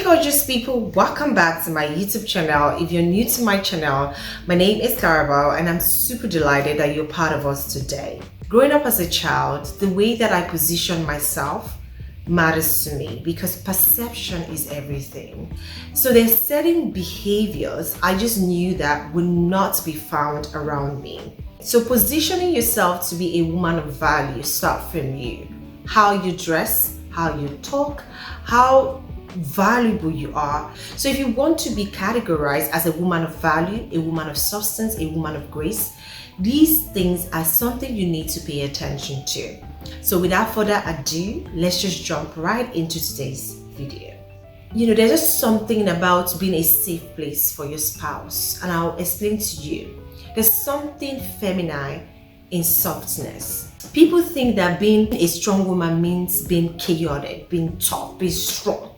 gorgeous people, welcome back to my YouTube channel. If you're new to my channel, my name is Carabel and I'm super delighted that you're part of us today. Growing up as a child, the way that I position myself matters to me because perception is everything. So there's certain behaviors I just knew that would not be found around me. So positioning yourself to be a woman of value starts from you. How you dress, how you talk, how valuable you are. So if you want to be categorized as a woman of value, a woman of substance, a woman of grace, these things are something you need to pay attention to. So without further ado, let's just jump right into today's video. You know, there's just something about being a safe place for your spouse, and I'll explain to you. There's something feminine in softness. People think that being a strong woman means being chaotic, being tough, being strong.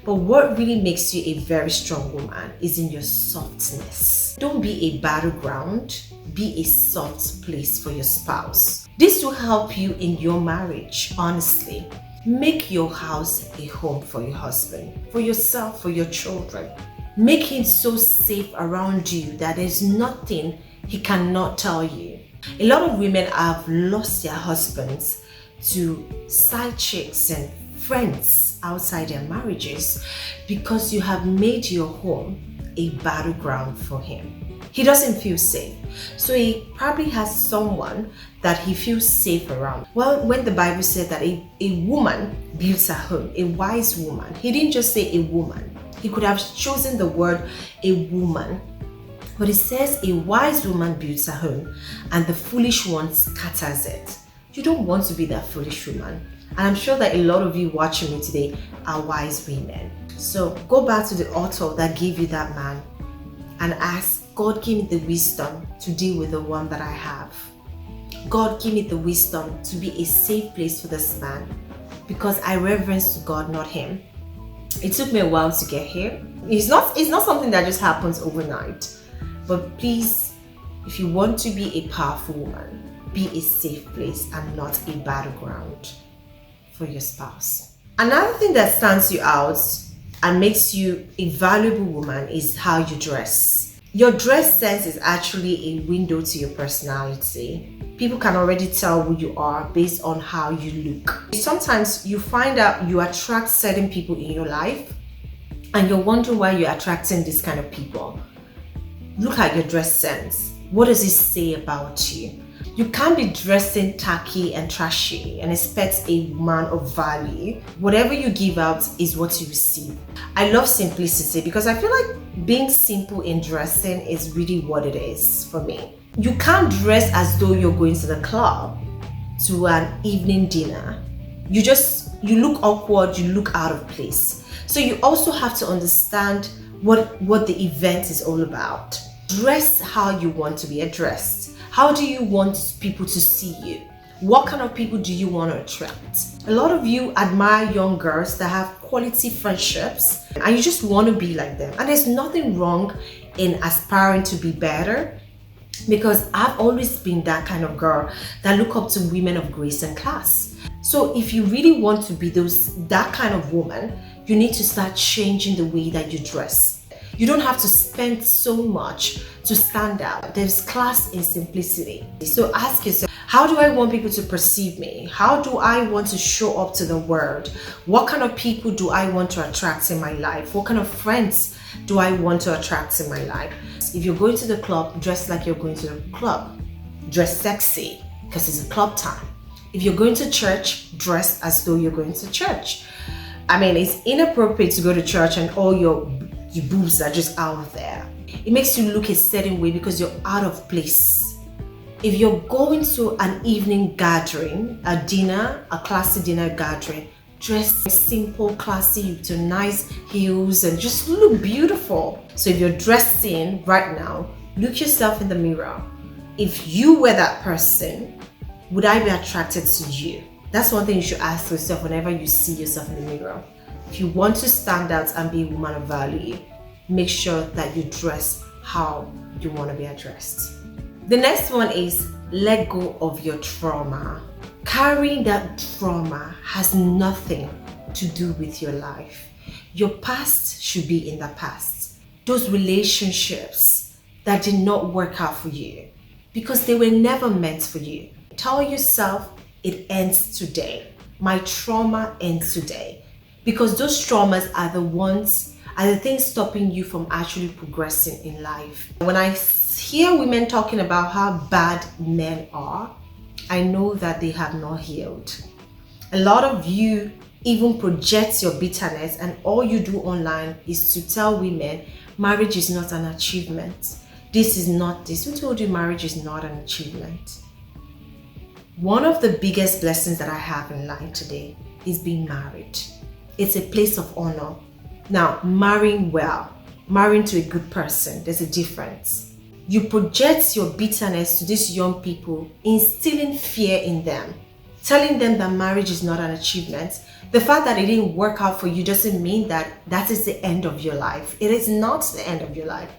But what really makes you a very strong woman is in your softness. Don't be a battleground, be a soft place for your spouse. This will help you in your marriage, honestly. Make your house a home for your husband, for yourself, for your children. Make him so safe around you that there's nothing he cannot tell you. A lot of women have lost their husbands to side chicks and friends outside their marriages because you have made your home a battleground for him. He doesn't feel safe, so he probably has someone that he feels safe around. Well, when the Bible said that a woman builds a home, a wise woman, he didn't just say a woman. He could have chosen the word a woman, but it says a wise woman builds a home and the foolish one scatters it. You don't want to be that foolish woman. And I'm sure that a lot of you watching me today are wise women. So go back to the author that gave you that man and ask, God, give me the wisdom to deal with the one that I have. God, give me the wisdom to be a safe place for this man because I reverence God, not him. It took me a while to get here. It's not something that just happens overnight. But please, if you want to be a powerful woman, be a safe place and not a battleground for your spouse. Another thing that stands you out and makes you a valuable woman is how you dress. Your dress sense is actually a window to your personality. People can already tell who you are based on how you look. Sometimes you find out you attract certain people in your life and you're wondering why you're attracting this kind of people. Look at your dress sense. What does it say about you? You can't be dressing tacky and trashy and expect a man of value. Whatever you give out is what you receive. I love simplicity because I feel like being simple in dressing is really what it is for me. You can't dress as though you're going to the club, to an evening dinner. You look awkward, you look out of place. So you also have to understand what the event is all about. Dress how you want to be addressed. How do you want people to see you? What kind of people do you want to attract? A lot of you admire young girls that have quality friendships and you just want to be like them. And there's nothing wrong in aspiring to be better because I've always been that kind of girl that look up to women of grace and class. So if you really want to be that kind of woman, you need to start changing the way that you dress. You don't have to spend so much to stand out. There's class in simplicity. So ask yourself, how do I want people to perceive me? How do I want to show up to the world? What kind of people do I want to attract in my life? What kind of friends do I want to attract in my life? If you're going to the club, dress like you're going to the club. Dress sexy because it's a club time. If you're going to church, dress as though you're going to church. I mean, it's inappropriate to go to church and all your boobs are just out there. It makes you look a certain way because you're out of place. If you're going to an evening gathering, a dinner, a classy dinner gathering, dress simple, classy with your nice heels and just look beautiful. So if you're dressing right now, look yourself in the mirror. If you were that person, would I be attracted to you? That's one thing you should ask yourself whenever you see yourself in the mirror. If you want to stand out and be a woman of value, make sure that you dress how you want to be addressed. The next one is let go of your trauma. Carrying that trauma has nothing to do with your life. Your past should be in the past. Those relationships that did not work out for you because they were never meant for you. Tell yourself it ends today. My trauma ends today. Because those traumas are the things stopping you from actually progressing in life. When I hear women talking about how bad men are, I know that they have not healed. A lot of you even project your bitterness, and all you do online is to tell women marriage is not an achievement. This is not this. Who told you marriage is not an achievement? One of the biggest blessings that I have in life today is being married. It's a place of honor. Now, marrying well, marrying to a good person, there's a difference. You project your bitterness to these young people, instilling fear in them, telling them that marriage is not an achievement. The fact that it didn't work out for you doesn't mean that is the end of your life. It is not the end of your life,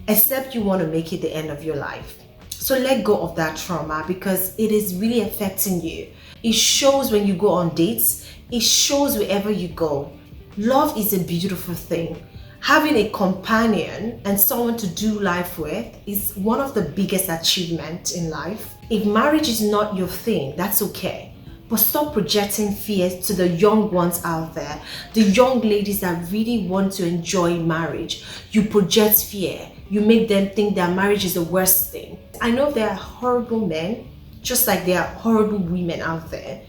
except you want to make it the end of your life. So let go of that trauma because it is really affecting you. It shows when you go on dates. It shows wherever you go. Love is a beautiful thing. Having a companion and someone to do life with is one of the biggest achievements in life. If marriage is not your thing, that's okay. But stop projecting fears to the young ones out there, the young ladies that really want to enjoy marriage. You project fear. You make them think that marriage is the worst thing. I know there are horrible men, just like there are horrible women out there,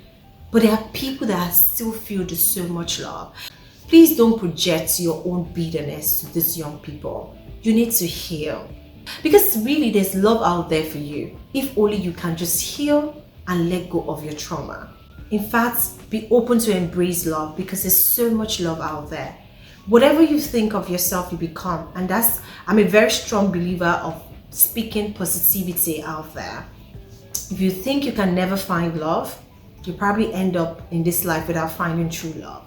but there are people that are still filled with so much love. Please don't project your own bitterness to these young people. You need to heal. Because really there's love out there for you. If only you can just heal and let go of your trauma. In fact, be open to embrace love because there's so much love out there. Whatever you think of yourself, you become. And I'm a very strong believer of speaking positivity out there. If you think you can never find love, you probably end up in this life without finding true love.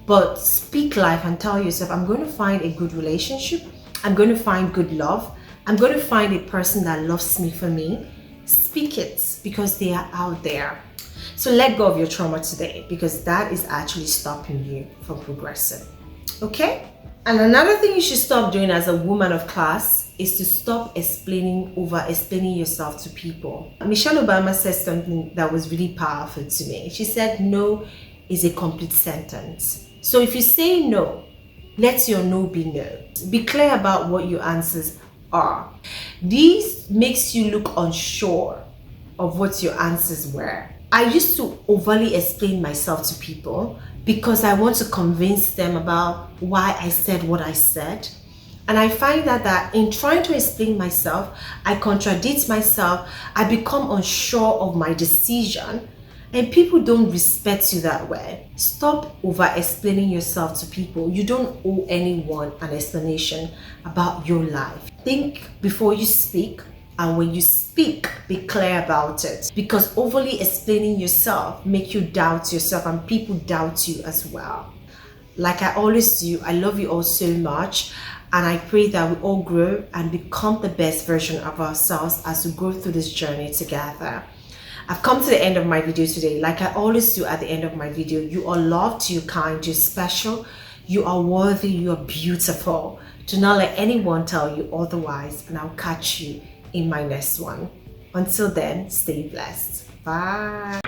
But speak life and tell yourself, I'm going to find a good relationship. I'm going to find good love. I'm going to find a person that loves me for me. Speak it because they are out there. So let go of your trauma today because that is actually stopping you from progressing. Okay? And another thing you should stop doing as a woman of class is to stop over-explaining yourself to people. Michelle Obama said something that was really powerful to me. She said, no is a complete sentence. So if you say no, let your no be no. Be clear about what your answers are. This makes you look unsure of what your answers were. I used to overly explain myself to people because I want to convince them about why I said what I said. And I find that in trying to explain myself, I contradict myself, I become unsure of my decision, and people don't respect you that way. Stop over-explaining yourself to people. You don't owe anyone an explanation about your life. Think before you speak, and when you speak, be clear about it. Because overly explaining yourself makes you doubt yourself, and people doubt you as well. Like I always do, I love you all so much. And I pray that we all grow and become the best version of ourselves as we go through this journey together. I've come to the end of my video today. Like I always do at the end of my video, you are loved, you're kind, you're special, you are worthy, you are beautiful. Do not let anyone tell you otherwise, and I'll catch you in my next one. Until then, stay blessed. Bye.